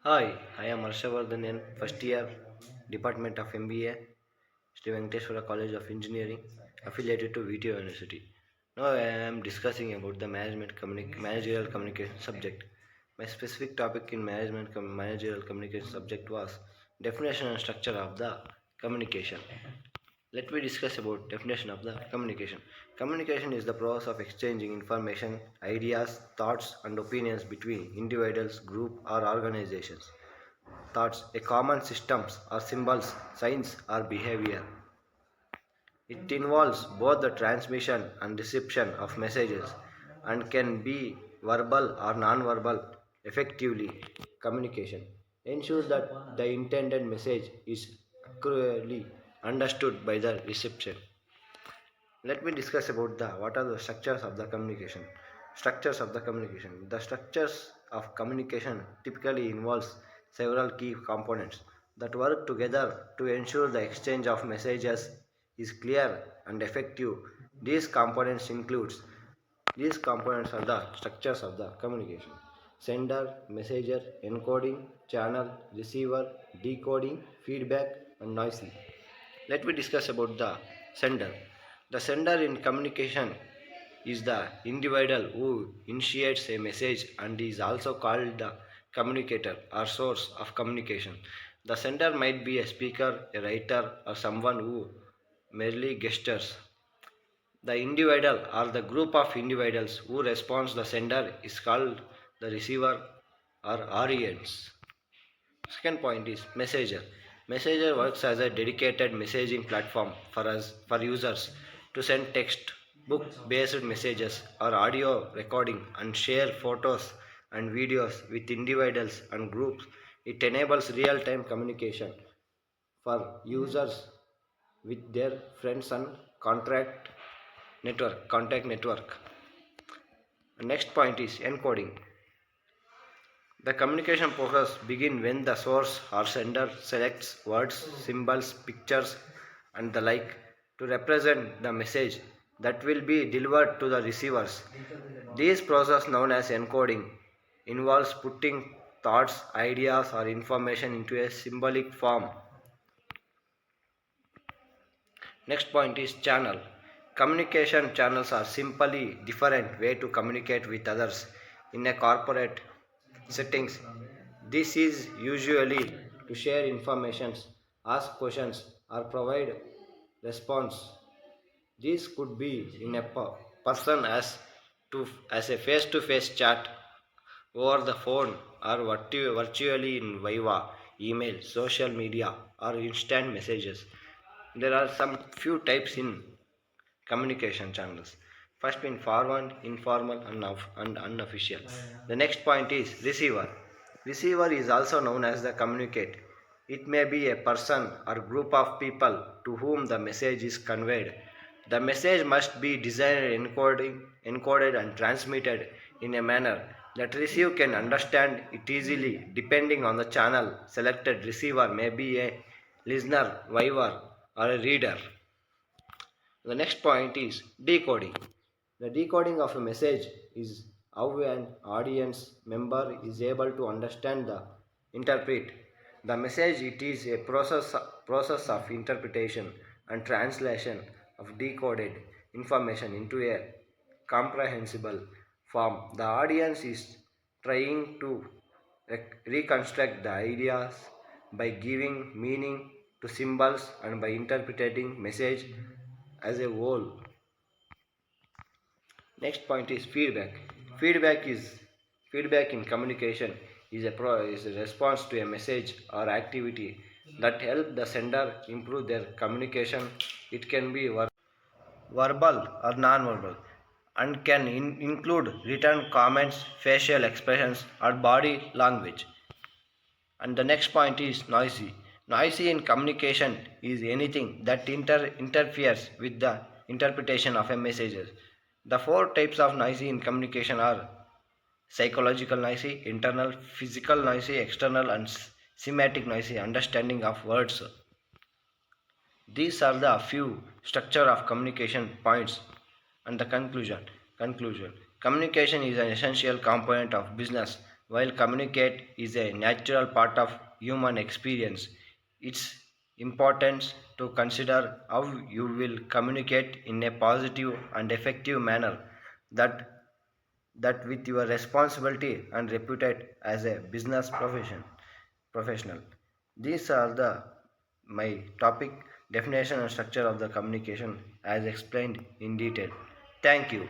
Hi, I am Harsha.n, first year, Department of MBA, Sri Venkateswara College of Engineering, affiliated to VTO University. Now I am discussing about the managerial communication subject. My specific topic in managerial communication subject was definition and structure of the communication. Let me discuss about definition of the communication. Communication is the process of exchanging information, ideas, thoughts and opinions between individuals, group or organizations. Thoughts, a common systems or symbols, signs or behavior. It involves both the transmission and reception of messages and can be verbal or non-verbal. Effectively, communication ensures that the intended message is accurately understood by the reception. Let me discuss about the what are the structures of the communication. Structures of the communication. The structures of communication typically involves several key components that work together to ensure the exchange of messages is clear and effective. These components are the structures of the communication: sender, messenger, encoding, channel, receiver, decoding, feedback and noisy. Let me discuss about the sender. The sender in communication is the individual who initiates a message and is also called the communicator or source of communication. The sender might be a speaker, a writer, or someone who merely gestures. The individual or the group of individuals who responds the sender is called the receiver or audience. Second point is messenger. Messenger works as a dedicated messaging platform for users to send text, book based messages or audio recording and share photos and videos with individuals and groups. It enables real time communication for users with their friends and contact network. Next point is encoding. The communication process begins when the source or sender selects words, symbols, pictures, and the like to represent the message that will be delivered to the receivers. This process, known as encoding, involves putting thoughts, ideas, or information into a symbolic form. Next point is channel. Communication channels are simply different way to communicate with others in a corporate settings. This is usually to share information, ask questions, or provide response. This could be in a person as a face-to-face chat over the phone or virtually in Viva, email, social media, or instant messages. There are some few types in communication channels. First being formal, informal, and unofficial. The next point is receiver. Receiver is also known as the communicate. It may be a person or group of people to whom the message is conveyed. The message must be designed, encoded and transmitted in a manner that receiver can understand it easily. Depending on the channel selected, receiver may be a listener, viewer, or a reader. The next point is decoding. The decoding of a message is how an audience member is able to understand the interpret the message. It is a process of interpretation and translation of decoded information into a comprehensible form. The audience is trying to reconstruct the ideas by giving meaning to symbols and by interpreting message as a whole. Next point is feedback. Feedback is feedback in communication is a response to a message or activity that help the sender improve their communication. It can be verbal or non-verbal and can include written comments, facial expressions, or body language. And the next point is noisy. Noisy in communication is anything that interferes with the interpretation of a message. The four types of noisy in communication are psychological noisy, internal, physical noisy, external, and semantic noisy understanding of words. These are the few structure of communication points and the conclusion. Communication is an essential component of business While communicate is a natural part of human experience, it's important to consider how you will communicate in a positive and effective manner that with your responsibility and reputed as a business professional. These are the my topic definition and structure of the communication as explained in detail. Thank you.